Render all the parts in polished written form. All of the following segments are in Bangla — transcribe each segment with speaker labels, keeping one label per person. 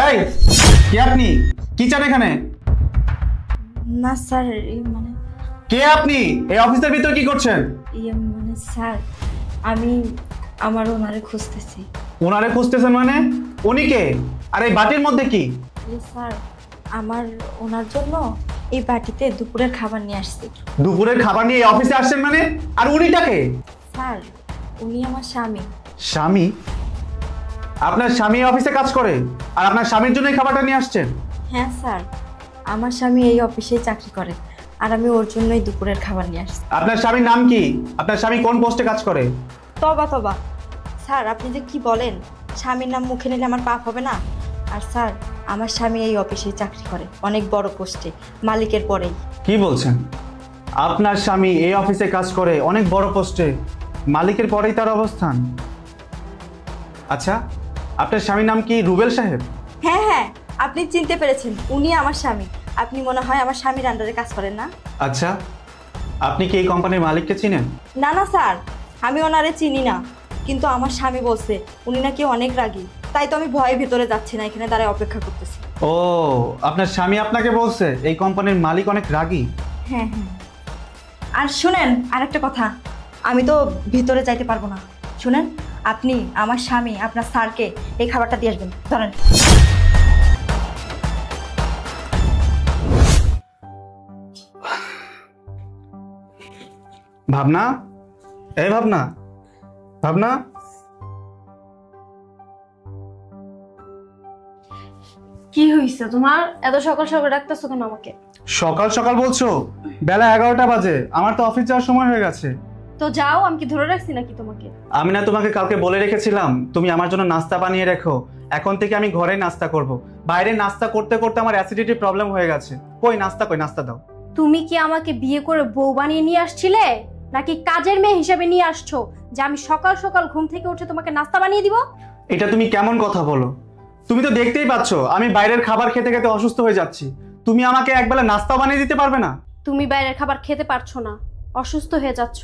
Speaker 1: এই কে আপনি? কি চান এখানে?
Speaker 2: না স্যার, মানে
Speaker 1: কে আপনি? এই অফিসের ভিতর কি করছেন?
Speaker 2: মানে স্যার, আমি আমার ওনারে খুঁজতেছি।
Speaker 1: ওনারে খুঁজতেছেন মানে? উনি কে? আর এই বাটির মধ্যে কি?
Speaker 2: স্যার, আমার ওনার জন্য এই বাটিতে দুপুরের খাবার নিয়ে আসছি।
Speaker 1: দুপুরের খাবার নিয়ে এই অফিসে আসছেন মানে? আর উনিটা কে?
Speaker 2: স্যার, উনি আমার স্বামী।
Speaker 1: স্বামী? আপনার স্বামী অফিসে কাজ করে আর আপনার স্বামীর জন্য এই খাবারটা নিয়ে আসছেন?
Speaker 2: হ্যাঁ স্যার, আমার স্বামী এই অফিসেই চাকরি করে আর আমি ওর জন্যই দুপুরের খাবার নিয়ে আসছি।
Speaker 1: আপনার স্বামীর নাম কি? আপনার স্বামী কোন পোস্টে কাজ করে?
Speaker 2: তবা তবা স্যার, আপনি যে কি বলেন, স্বামীর নাম মুখে নিলে আমার পাপ হবে না? আর স্যার, আমার স্বামী এই অফিসে চাকরি করে, অনেক বড় পোস্টে, মালিকের পরেই।
Speaker 1: কি বলছেন? আপনার স্বামী এই অফিসে কাজ করে, অনেক বড় পোস্টে, মালিকের পরেই তার অবস্থান? আচ্ছা, আপনার স্বামীর নাম কি রুবেল সাহেব?
Speaker 2: হ্যাঁ হ্যাঁ, আপনি চিনতে পেরেছেন, উনি আমার স্বামী। আপনি মনে হয় আমার স্বামীর আন্ডারে কাজ করেন না?
Speaker 1: আচ্ছা, আপনি কি এই কোম্পানির মালিককে চিনেন?
Speaker 2: না না স্যার, আমি ওনারে চিনি না, কিন্তু আমার স্বামী বলছে উনি নাকি অনেক রাগী, তাই তো আমি ভয়ে ভেতরে যাচ্ছি না, এখানে দাঁড়ায় অপেক্ষা করতেছি।
Speaker 1: ও, আপনার স্বামী আপনাকে বলছে এই কোম্পানির মালিক অনেক রাগী?
Speaker 2: হ্যাঁ হ্যাঁ। আর শুনেন, আরেকটা কথা, আমি তো ভিতরে যাইতে পারবো না। শুনেন, আপনি আমার স্বামী আপনার স্যারকে এই খাবারটা দিয়ে আসবেন, ধরেন।
Speaker 1: ভাবনা, এই ভাবনা, ভাবনা।
Speaker 3: কি হইছে তোমার? এত সকাল সকাল ডাকতেছো কেন আমাকে?
Speaker 1: সকাল সকাল বলছো? বেলা 11টা বাজে, আমার তো অফিস যাওয়ার সময় হয়ে গেছে।
Speaker 3: তো যাও, আমি কি ধরে রাখছি নাকি তোমাকে?
Speaker 1: আমি না তোমাকে কালকে বলে রেখেছিলাম তুমি আমার জন্য নাস্তা বানিয়ে রেখো। এখন থেকে আমি ঘরে নাস্তা করব। বাইরে নাস্তা করতে করতে আমার অ্যাসিডিটি প্রবলেম হয়ে গেছে। কই নাস্তা, কই নাস্তা দাও।
Speaker 3: তুমি কি আমাকে বিয়ে করে বউ বানিয়ে নিয়ে আসছিলে, নাকি কাজের মেয়ে হিসেবে নিয়ে আসছো যে আমি সকাল সকাল ঘুম থেকে উঠে তোমাকে নাস্তা বানিয়ে দিব?
Speaker 1: এটা তুমি কেমন কথা বলো? তুমি তো দেখতেই পাচ্ছ আমি বাইরের খাবার খেতে খেতে অসুস্থ হয়ে যাচ্ছি। তুমি আমাকে একবেলা নাস্তা বানিয়ে দিতে পারবে না?
Speaker 3: তুমি বাইরের খাবার খেতে পারছো না, অসুস্থ হয়ে যাচ্ছ,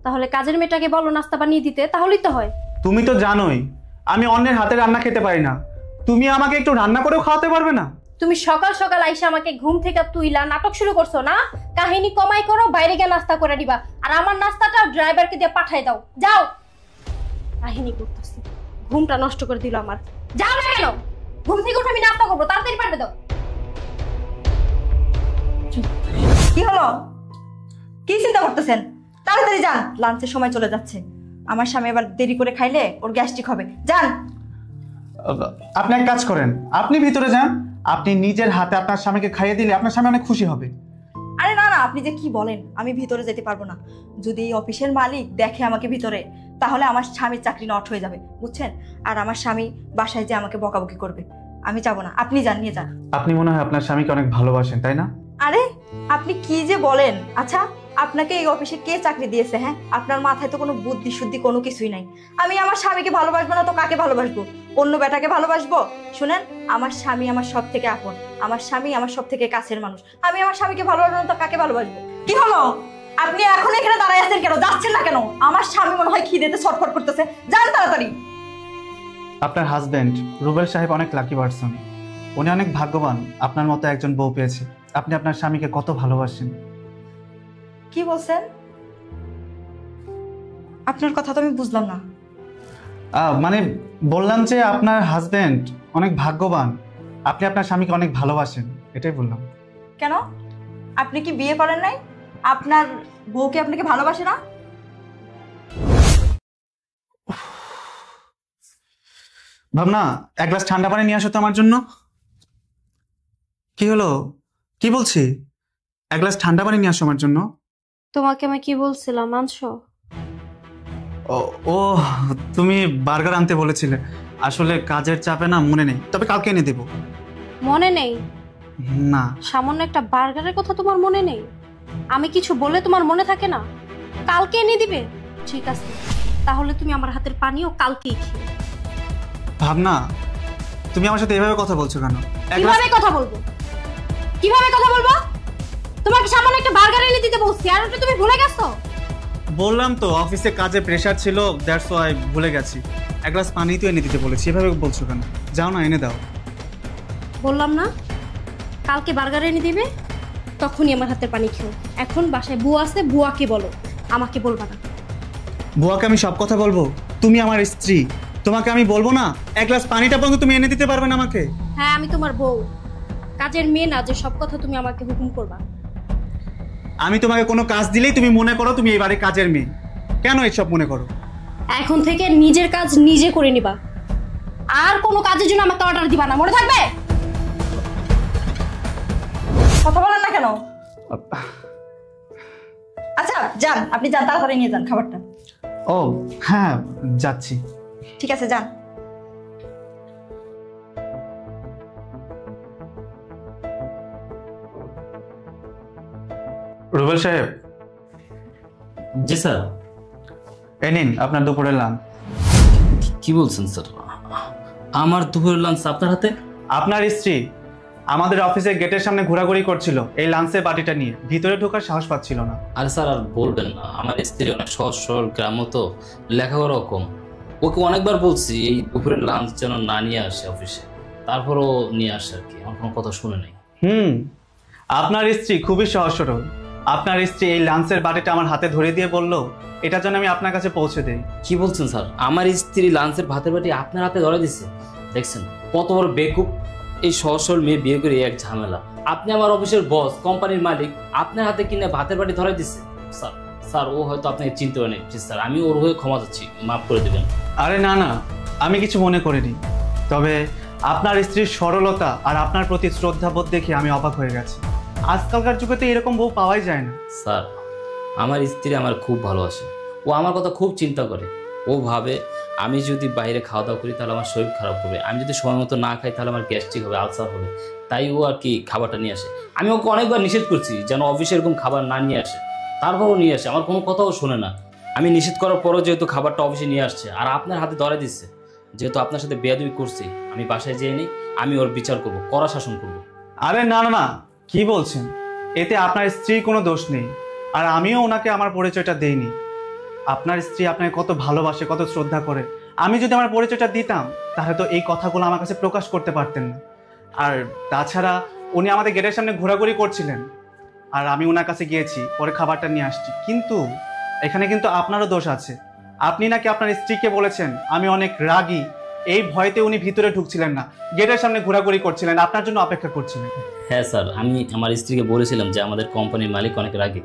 Speaker 3: তাহলে কাজের মেয়েটাকে বলো নাস্তা বানিয়ে দিতে, তাহলেই তো হয়।
Speaker 1: তুমি তো জানোই আমি অন্যের হাতে রান্না খেতে পারি না। তুমি আমাকে একটু রান্না করেও খাওয়াতে পারবে না?
Speaker 3: তুমি সকাল সকাল আইসা আমাকে ঘুম থেকে তুইলা নাটক শুরু করছো না? কাহিনী কমাই করো, বাইরে গিয়ে নাস্তা করে দিবা, আর আমার নাস্তাটা ড্রাইভারকে দিয়ে পাঠাই দাও। যাও। কাহিনী করতেছি, ঘুমটা নষ্ট করে দিল আমার। যাও না কেন? ঘুম থেকে উঠে আমি নাস্তা করবো, তাড়াতাড়ি পারবে দাও।
Speaker 2: কি হলো? কি চিন্তা করতেছেন? তাড়াতাড়ি যান, লাঞ্চের সময় চলে যাচ্ছে। আমার স্বামী এবার দেরি করে খাইলে ওর গ্যাস্ট্রিক হবে। যান।
Speaker 1: আপনি এক কাজ করেন, আপনি ভিতরে যান। আপনি নিজের হাতে আপনার স্বামীকে খাইয়ে দিলে আপনার স্বামী অনেক খুশি হবে।
Speaker 2: আরে না না, আপনি যে কি বলেন, আমি ভিতরে যেতে পারবো না। যদি এই অফিসের মালিক দেখে আমাকে ভিতরে, তাহলে আমার স্বামীর চাকরি নট হয়ে যাবে, বুঝছেন? আর আমার স্বামী বাসায় যে আমাকে বকাবকি করবে। আমি যাবো না, আপনি যান, নিয়ে যান।
Speaker 1: আপনি মনে হয় আপনার স্বামীকে অনেক ভালোবাসেন, তাই না?
Speaker 2: আরে আপনি কি যে বলেন! আচ্ছা, আপনাকে এই অফিসে কে চাকরি দিয়েছে? হ্যাঁ, আপনার মাথায় তো কোনো বুদ্ধি শুদ্ধি কোনো কিছুই নাই। আমি আমার স্বামীকে ভালোবাসবো না তো কাকে ভালোবাসবো? অন্য বেটাকে ভালোবাসবো? শুনেন, আমার স্বামী আমার সব থেকে আপন, আমার স্বামী আমার সব থেকে কাছের মানুষ। আমি আমার স্বামীকে ভালোবাসবো না তো কাকে ভালোবাসবো? কি হলো? আপনি এখন এখানে দাঁড়ায় আছেন কেন? যাচ্ছেন না কেন? আমার স্বামী মনে হয় খিদেতে ছটফট করতেছে, যান তাড়াতাড়ি।
Speaker 1: আপনার হাজবেন্ড রুবেল সাহেব অনেক লাকি পারসন। উনি অনেক ভাগ্যবান আপনার মতো একজন বউ পেয়েছে। আপনি আপনার স্বামীকে কত ভালোবাসেন।
Speaker 2: কি বলছেন? আপনার কথা তো আমি বুঝলাম না।
Speaker 1: মানে বললাম যে আপনার হাজবেন্ড অনেক ভাগ্যবান, আপনি আপনার স্বামীকে অনেক ভালোবাসেন, এটাই বললাম।
Speaker 2: কেন? আপনি কি বিয়ে করেন নাই? আপনার বউকে আপনাকে ভালোবাসে না?
Speaker 1: ভাবনা, এক গ্লাস ঠান্ডা পানি নিয়ে আসো তো আমার জন্য। কি হলো? কি বলছি? এক গ্লাস ঠান্ডা পানি নিয়ে আসো আমার জন্য।
Speaker 3: তোমাকে আমি কি বলছিলাম, মানছো?
Speaker 1: ও, তুমি বার্গার আনতে বলেছিলে। আসলে কাজের চাপে না মনে নেই, তবে কালকে এনে দেবো।
Speaker 3: মনে নেই?
Speaker 1: না।
Speaker 3: সামান্য একটা বার্গারের কথা তোমার মনে নেই? আমি কিছু বলে তোমার মনে থাকে না? কালকে এনে দিবে? ঠিক আছে, তাহলে তুমি আমার হাতের পানিও কালকেই খেয়ে।
Speaker 1: ভাবনা, তুমি আমার সাথে এভাবে কথা বলছো কেন?
Speaker 3: কিভাবে কথা বলবো? কিভাবে কথা বলবো? তোমাকে সামান্য একটা বার্গার এনে দিতে বলছি, আর ওটা তুমি ভুলে গেছো?
Speaker 1: বললাম তো অফিসে কাজে প্রেসার ছিল, দ্যাটস ওয়াই ভুলে গেছি। এক গ্লাস পানি তো এনে দিতে বলেছি, এভাবে বলছো কেন? যাও না, এনে দাও।
Speaker 3: বললাম না কালকে বার্গার এনে দিবে, তখনই আমার হাতের পানি খেও। এখন বাসায় বুয়া আছে, বুয়াকে বলো, আমাকে বলবা না।
Speaker 1: বুয়াকে আমি সব কথা বলবো? তুমি আমার স্ত্রী, তোমাকে আমি বলবো না এক গ্লাস পানিটা পর্যন্ত তুমি এনে দিতে পারবে না আমাকে?
Speaker 3: হ্যাঁ, আমি তোমার বউ, কাজের মেয়ে না যে সব কথা তুমি আমাকে হুকুম করবা।
Speaker 1: আমি তোমাকে কোনো কাজ দিলেই তুমি মনে করো তুমি এই বাড়ির কাজের মেয়ে। কেন এসব মনে করো?
Speaker 3: এখন থেকে নিজের কাজ নিজে করে নিবা, আর কোনো কাজের জন্য আমাকে অর্ডার দিবা না, মনে থাকবে?
Speaker 2: কথা বলেন না কেন? আচ্ছা যান, আপনি যান, তাড়াতাড়ি নিয়ে যান খাবারটা।
Speaker 1: ও হ্যাঁ, যাচ্ছি।
Speaker 2: ঠিক আছে, যান।
Speaker 1: রুবেল সাহেব।
Speaker 4: জি স্যার।
Speaker 1: এই নিন আপনার দুপুরের লাঞ্চ।
Speaker 4: কি বলছেন স্যার? আমার দুপুরের লাঞ্চ আপনার হাতে?
Speaker 1: আপনার স্ত্রী আমাদের অফিসের গেটের সামনে ঘোরাঘুরি করছিল এই লাঞ্চের বাটিটা নিয়ে, ভিতরে ঢোকার সাহস পাচ্ছিল না।
Speaker 4: আরে স্যার আর বলবেন না, আমার স্ত্রী অনেক সহজ সরল গ্রাম্য, তো লেখাপড়াও কম। ওকে অনেকবার বলছি এই দুপুরের লাঞ্চ যেন না নিয়ে আসে অফিসে, তারপরও নিয়ে আসে আর কি, আমার কোনো কথা শুনে নেই।
Speaker 1: আপনার স্ত্রী খুবই সহজ সরল। আপনার স্ত্রী এই লাঞ্চের বাটিটা আমার হাতে ধরে দিয়ে বলল এটা যেন আমি আপনার কাছে পৌঁছে দেই।
Speaker 4: কি বলছেন স্যার? আমার স্ত্রী লাঞ্চের ভাতের বাটি আপনার হাতে ধরে দিচ্ছে? দেখছেন কত বড় বেকুব! এই সহজ সরল মেয়ে বিয়ে করে এক ঝামেলা। আপনি আমার অফিসের বস, কোম্পানির মালিক, আপনার হাতে কিনে ভাতের বাটি ধরে দিচ্ছে। স্যার স্যার ও হয়তো আপনাকে চিনতে পারেনি। স্যার আমি ওর হয়ে ক্ষমা চাচ্ছি, মাফ করে দেবেন।
Speaker 1: আরে না না, আমি কিছু মনে করিনি। তবে আপনার স্ত্রীর সরলতা আর আপনার প্রতি শ্রদ্ধাবোধ দেখে আমি অবাক হয়ে গেছি। আজকালকার যুগে তো এরকম বউ পাওয়াই যায় না।
Speaker 4: স্যার আমার স্ত্রী আমার খুব ভালোবাসে, ও আমার কথা খুব চিন্তা করে। ও ভাবে আমি যদি বাইরে খাওয়া দাওয়া করি তাহলে আমার শরীর খারাপ হবে, আমি যদি সময় মতো না খাই তাহলে আমার গ্যাস্ট্রিক হবে, আলসার হবে। তাই ও আর কি খাবারটা নিয়ে আসে। আমি ওকে অনেকবার নিষেধ করছি যেন অফিসে এরকম খাবার না নিয়ে আসে, তারপরও নিয়ে আসে, আমার কোনো কথাও শোনে না। আমি নিষেধ করার পরও যেহেতু খাবারটা অফিসে নিয়ে আসছে আর আপনার হাতে ধরে দিচ্ছে, যেহেতু আপনার সাথে বেয়াদবি করছি, আমি বাসায় যেয়ে নিই, আমি ওর বিচার করব, কড়া শাসন করব।
Speaker 1: আরে না না না, কি বলছেন? এতে আপনার স্ত্রীর কোনো দোষ নেই, আর আমিও ওনাকে আমার পরিচয়টা দেইনি। আপনার স্ত্রী আপনাকে কত ভালোবাসে, কত শ্রদ্ধা করে। আমি যদি আমার পরিচয়টা দিতাম তাহলে তো এই কথাগুলো আমার কাছে প্রকাশ করতে পারতেন না। আর তাছাড়া উনি আমাদের গেটের সামনে ঘোরাঘুরি করছিলেন, আর আমি ওনার কাছে গিয়েছি, পরে খাবারটা নিয়ে আসছি। কিন্তু এখানে কিন্তু আপনারও দোষ আছে। আপনি নাকি আপনার স্ত্রীকে বলেছেন আমি অনেক রাগী, এই ভয়তে উনি ভিতরে ঢুকছিলেন না, গেটের সামনে ঘোরাঘুরি করছিলেন, আপনার জন্য অপেক্ষা করছিলেন।
Speaker 4: হ্যাঁ স্যার, আমি আমার স্ত্রীকে বলেছিলাম যে আমাদের কোম্পানির মালিক অনেক রাগী।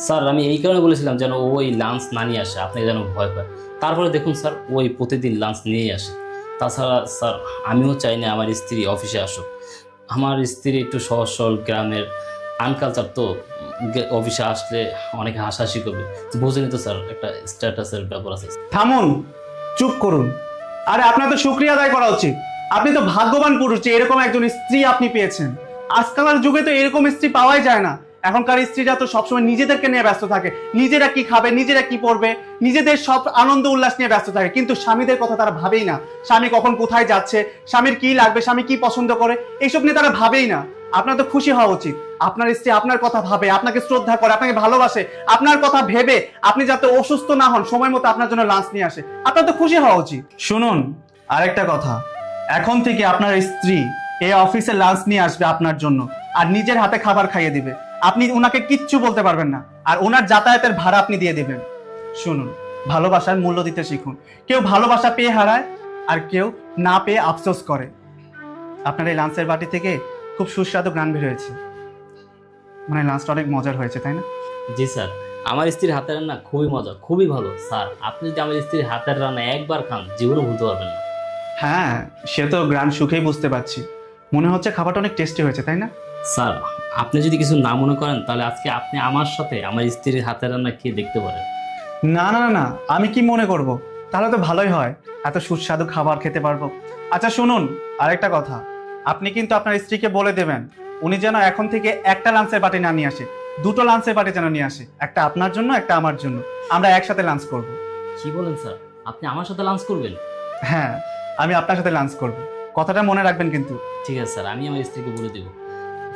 Speaker 4: স্যার আমি এই কারণে বলেছিলাম যেন ওই লাঞ্চ না নিয়ে আসে, আপনি যেন ভয় পায়। তারপরে দেখুন স্যার, ওই প্রতিদিন লাঞ্চ নিয়েই আসে। তাছাড়া স্যার আমিও চাই না আমার স্ত্রী অফিসে আসুক। আমার স্ত্রী একটু সহজ সরল গ্রামের, আনকালচার, তো অফিসে আসলে অনেক হাসাহাসি করবে, বুঝেনি তো স্যার, একটা স্ট্যাটাসের ব্যাপার আছে।
Speaker 1: থামুন, চুপ করুন। আরে আপনার তো শুকরিয়া আদায় করা উচিত। আপনি তো ভাগ্যবান পুরুষ যে এরকম একজন স্ত্রী আপনি পেয়েছেন। আজকালকার যুগে তো এরকম স্ত্রী পাওয়াই যায় না। এখনকার স্ত্রীরা তো সবসময় নিজেদেরকে নিয়ে ব্যস্ত থাকে, নিজেরা কি খাবে, নিজেরা কি পরবে, নিজেদের সব আনন্দ উল্লাস নিয়ে ব্যস্ত থাকে, কিন্তু স্বামীদের কথা তারা ভাবেই না। স্বামী কখন কোথায় যাচ্ছে, স্বামীর কি লাগবে, স্বামী কি পছন্দ করে, এইসব নিয়ে তারা ভাবেই না। আপনার তো খুশি হওয়া উচিত। আপনার স্ত্রী আপনার কথা ভাবে, আপনাকে শ্রদ্ধা করে, আপনাকে ভালোবাসে। আপনার কথা ভেবে আপনি যাতে অসুস্থ না হন, সময় মতো আপনার জন্য লাঞ্চ নিয়ে আসে, আপনার তো খুশি হওয়া উচিত। শুনুন, আরেকটা কথা, এখন থেকে আপনার স্ত্রী এই অফিসে লাঞ্চ নিয়ে আসবে আপনার জন্য, আর নিজের হাতে খাবার খাইয়ে দিবে। আপনি ওনাকে কিচ্ছু বলতে পারবেন না, আর ওনার যাতায়াতের ভাড়া আপনি দিয়ে দিবেন। শুনুন, ভালোবাসার মূল্য দিতে শিখুন। কেউ ভালোবাসা পেয়ে হারায়, আর কেউ না পেয়ে আফসোস করে। আপনার এই লাঞ্চের বাটি থেকে খুব সুস্বাদু গান বের হয়েছে, মানে লাঞ্চটা অনেক মজার হয়েছে, তাই না?
Speaker 4: জি স্যার, আমার স্ত্রীর হাতের রান্না খুবই মজা, খুবই ভালো। স্যার আপনি যদি আমার স্ত্রীর হাতের রান্না একবার খান জীবনে ভুলতে পারবেন না।
Speaker 1: হ্যাঁ, সে তো গ্রান সুখেই বুঝতে পারছি। মনে হচ্ছে খাবারটা অনেক টেস্টি হয়েছে, তাই না?
Speaker 4: স্যার আপনি যদি কিছু না মনে করেন তাহলে আজকে আপনি আমার সাথে আমার স্ত্রীর হাতের রান্না খেয়ে দেখতে পারেন।
Speaker 1: না না না না, আমি কি মনে করব? তাহলে তো ভালোই হয়, এত সুস্বাদু খাবার খেতে পারবো। আচ্ছা শুনুন, আরেকটা কথা, আপনি কিন্তু আপনার স্ত্রীকে বলে দেবেন উনি যেন এখন থেকে একটা লাঞ্চের বাটি না নিয়ে আসে, দুটো লাঞ্চের বাটি যেন নিয়ে আসে, একটা আপনার জন্য, একটা আমার জন্য। আমরা একসাথে লাঞ্চ করব।
Speaker 4: কি বলেন স্যার? আপনি আমার সাথে লাঞ্চ করবেন?
Speaker 1: হ্যাঁ, আমি আপনার সাথে লাঞ্চ করব, কথাটা মনে রাখবেন কিন্তু।
Speaker 4: ঠিক আছে স্যার, আমি আমার স্ত্রীকে বলে দেব।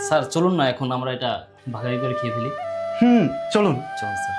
Speaker 4: স্যার চলুন না এখন আমরা এটা ভাগাভাগি করে খেয়ে ফেলি।
Speaker 1: চলুন।
Speaker 4: চলুন স্যার।